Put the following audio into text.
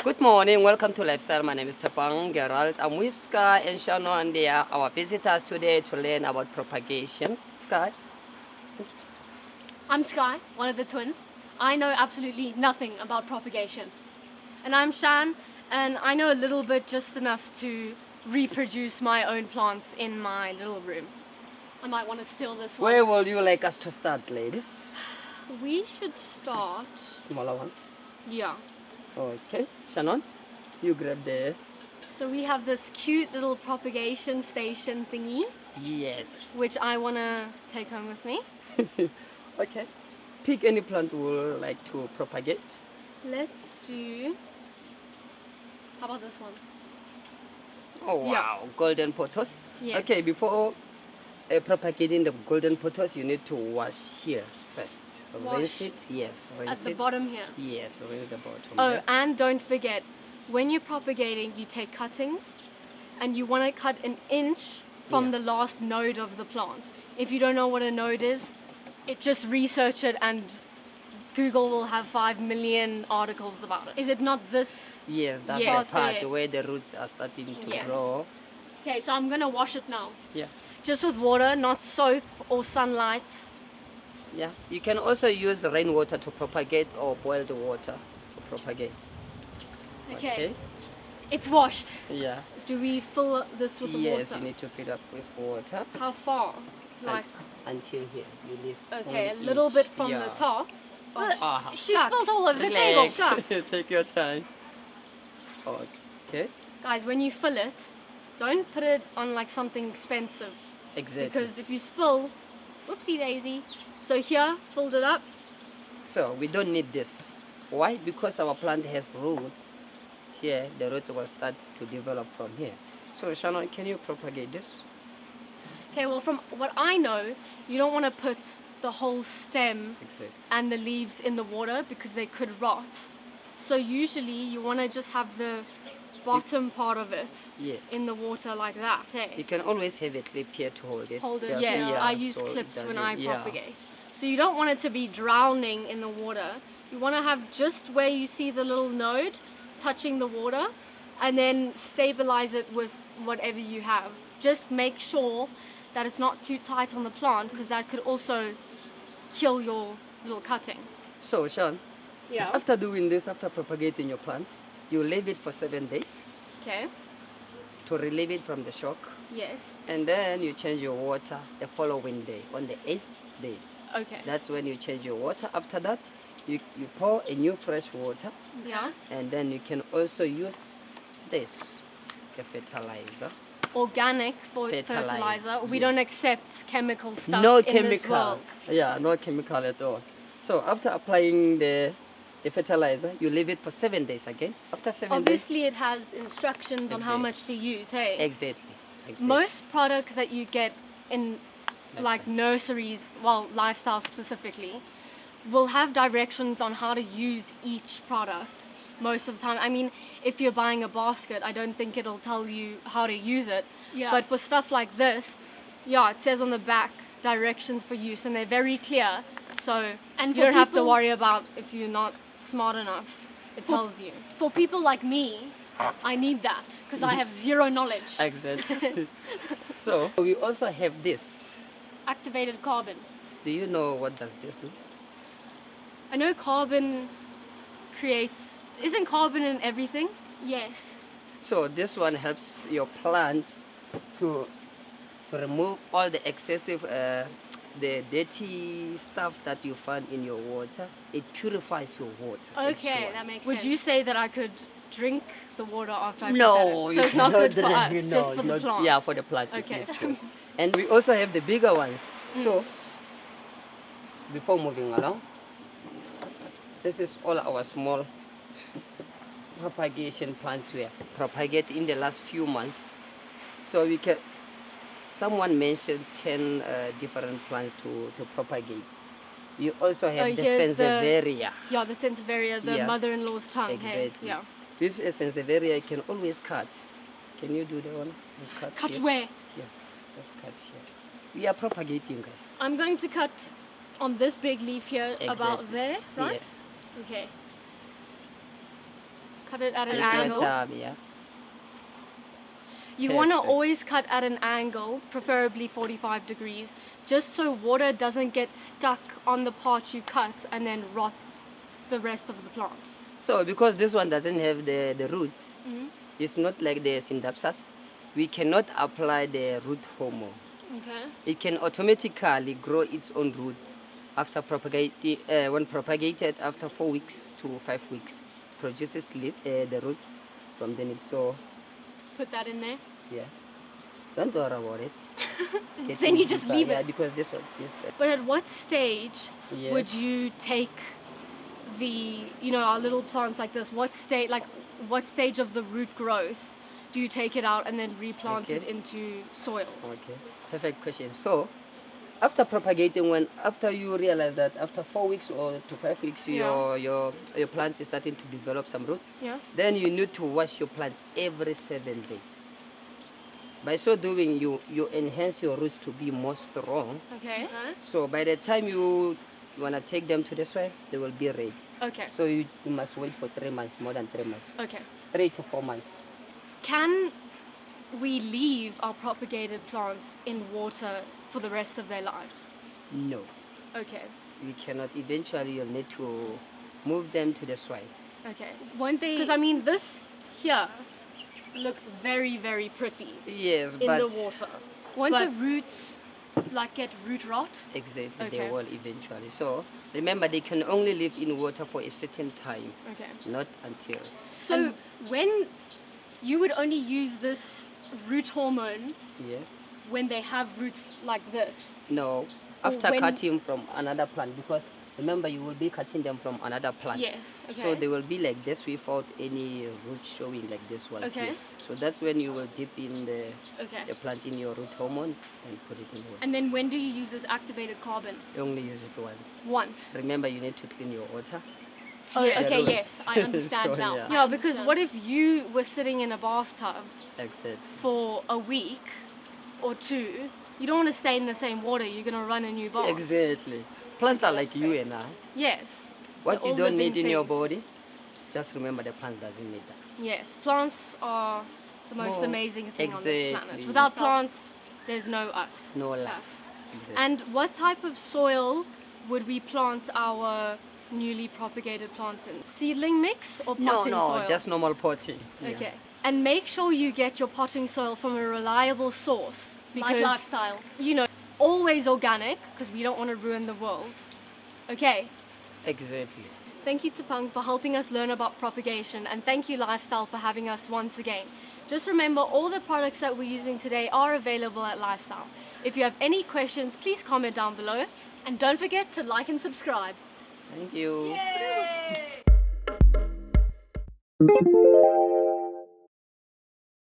Good morning, welcome to Lifestyle. My name is Tshepang, Gerald. I'm with Skye and Shann, and they are our visitors today to learn about propagation. Skye? I'm Skye, one of the twins. I know absolutely nothing about propagation. And I'm Shann, and I know a little bit, just enough to reproduce my own plants in my little room. I might want to steal this one. Where would you like us to start, ladies? We should start... Smaller ones. Yeah. Okay, Shannon, you grab the... So we have this cute little propagation station thingy. Yes. Which I want to take home with me. Okay. Pick any plant you would like to propagate. Let's do... How about this one? Oh wow, Yeah. Golden pothos. Yes. Okay, before propagating the golden pothos, you need to wash here first. Rinse it, yes, rinse At the it. bottom here. Yes, rinse the bottom. Oh, there. and don't forget, when you're propagating, you take cuttings, and you want to cut an inch from the last node of the plant. If you don't know what a node is, just research it, and Google will have 5 million articles about it. Is it not this? Yes, that's Yes. the part where the roots are starting to Yes. grow. Okay, so I'm gonna wash it now. Yeah. Just with water, not soap or sunlight. Yeah, you can also use rainwater to propagate or boiled water to propagate. Okay. It's washed. Yeah. Do we fill this with Yes, water? you need to fill up with water. How far? Like, Until here. You leave. okay, a only little each. bit from Yeah. the top. Ah, She spilled all over the table. relax. Shucks. Take your time. Okay. Guys, when you fill it, don't put it on like something expensive. Exactly. Because if you spill, whoopsie daisy. So here, filled it up. So we don't need this. Why? Because our plant has roots. Here, the roots will start to develop from here. So Shannon, can you propagate this? Okay, well, from what I know, you don't want to put the whole stem Exactly. and the leaves in the water because they could rot. So usually you want to just have the bottom part of it Yes. in the water like that, eh? You can always have a clip here to hold it. Hold it. Just- Yes, yeah, I use so it clips when doesn't- I yeah. propagate. So you don't want it to be drowning in the water. You want to have just where you see the little node touching the water, and then stabilize it with whatever you have. Just make sure that it's not too tight on the plant, because that could also kill your little cutting. So Sean, Yeah. after doing this, after propagating your plant, you leave it for 7 days Okay. to relieve it from the shock, Yes. and then you change your water the following day, on the 8th day. Okay. That's when you change your water. After that, you pour a new fresh water, Yeah. and then you can also use this, the fertilizer. Organic for Fertilizer, fertilizer. We yeah. don't accept chemical stuff No in this chemical. world. Yeah, no chemical at all. So after applying the fertilizer, you leave it for 7 days again. After 7 Obviously, days. it has instructions on how Exactly. much to use. Hey. Exactly. Most products that you get in like Lifestyle. nurseries, well, lifestyle specifically, will have directions on how to use each product most of the time. I mean, if you're buying a basket, I don't think it'll tell you how to use it. Yeah. But for stuff like this, yeah, it says on the back directions for use, and they're very clear. So And you for don't have to people- worry about if you're not smart enough. It tells you. For people like me, I need that because I have zero knowledge. Exactly. So we also have this. Activated carbon. Do you know what does this do? I know carbon creates... Isn't carbon in everything? Yes. So this one helps your plant to remove all the excessive, the dirty stuff that you find in your water. It purifies your water. this Okay, one. that makes Would sense. you say that I could drink the water after I No, prepare it? So you it's not cannot good for drink- us, no, just it's for the not- plants. Yeah, for the plants. Okay. It is good. And we also have the bigger ones. So before moving along, this is all our small propagation plants we have propagated in the last few months. So we can. Someone mentioned 10 different plants to propagate. You also have Oh, the here's the- Sansevieria. Yeah, the Sansevieria, the Yeah. mother-in-law's tongue. Hey? Exactly. Yeah. With a Sansevieria, you can always cut. Can you do the one? You Cut here. where? Here. Let's cut here. We are propagating, guys. I'm going to cut on this big leaf here about Exactly. there, right? Yes. Okay. Cut it at an Take your angle. time, yeah. You want to Perfect. always cut at an angle, preferably 45 degrees, just so water doesn't get stuck on the part you cut and then rot the rest of the plant. So because this one doesn't have the roots, Mhm. it's not like the Syndapsus, we cannot apply the root hormone. Okay. It can automatically grow its own roots after propagating, when propagated after 4 weeks to 5 weeks, produces the roots from the leaf. So Put that in there. yeah, don't worry about it. It's Then you getting just deeper, leave yeah, it. because this one is But at what stage would yes. you take the, our little plants like this? What stage of the root growth do you take it out and then replant it Okay. into soil? Okay, perfect question. So, after propagating, after you realize that after 4 weeks or to 5 weeks, Yeah. your plant is starting to develop some roots, Yeah. then you need to wash your plants every 7 days. By so doing, you enhance your roots to be more strong. Okay. So by the time you want to take them to the soil, they will be ready. Okay. So you must wait for 3 months, more than 3 months, Okay. 3 to 4 months. Can we leave our propagated plants in water for the rest of their lives? No, Okay. you cannot. Eventually, you'll need to move them to the soil. Okay. Won't they? Because I mean, this here looks very, very pretty Yes, in but the water. won't but- the roots like get root rot? exactly, Okay. they will eventually. So remember, they can only live in water for a certain time, Okay. not until. So when you would only use this root hormone Yes. When they have roots like this. No, after when- cutting from another plant, because remember you will be cutting them from another plant. Yes. So Okay. they will be like this without any root showing like this one. Okay. Here. So that's when you will dip in the Okay. plant in your root hormone and put it in water. And then when do you use this activated carbon? You only use it once. Once. Remember, you need to clean your water. Oh, Yes. okay, roots. yes. I understand So, now. yeah. Yeah, because what if you were sitting in a bathtub Exactly. for a week or two? You don't want to stay in the same water. You're going to run a new bath. Exactly. Plants are Okay, like that's you fair. and I. Yes. What They're you all don't living need in your things. body, just remember the plant doesn't need that. Yes. Plants are the most More- amazing thing on this planet. exactly. Without plants, there's no us. No life. Facts. Exactly. And what type of soil would we plant our newly propagated plants in? Seedling mix or potting soil? just normal potting. Yeah. Okay. And make sure you get your potting soil from a reliable source. Like Because, lifestyle. always organic, because we don't want to ruin the world. Okay. Exactly. Thank you, Tshepang, for helping us learn about propagation, and thank you, Lifestyle, for having us once again. Just remember, all the products that we're using today are available at Lifestyle. If you have any questions, please comment down below. And don't forget to like and subscribe. Thank you. Yay!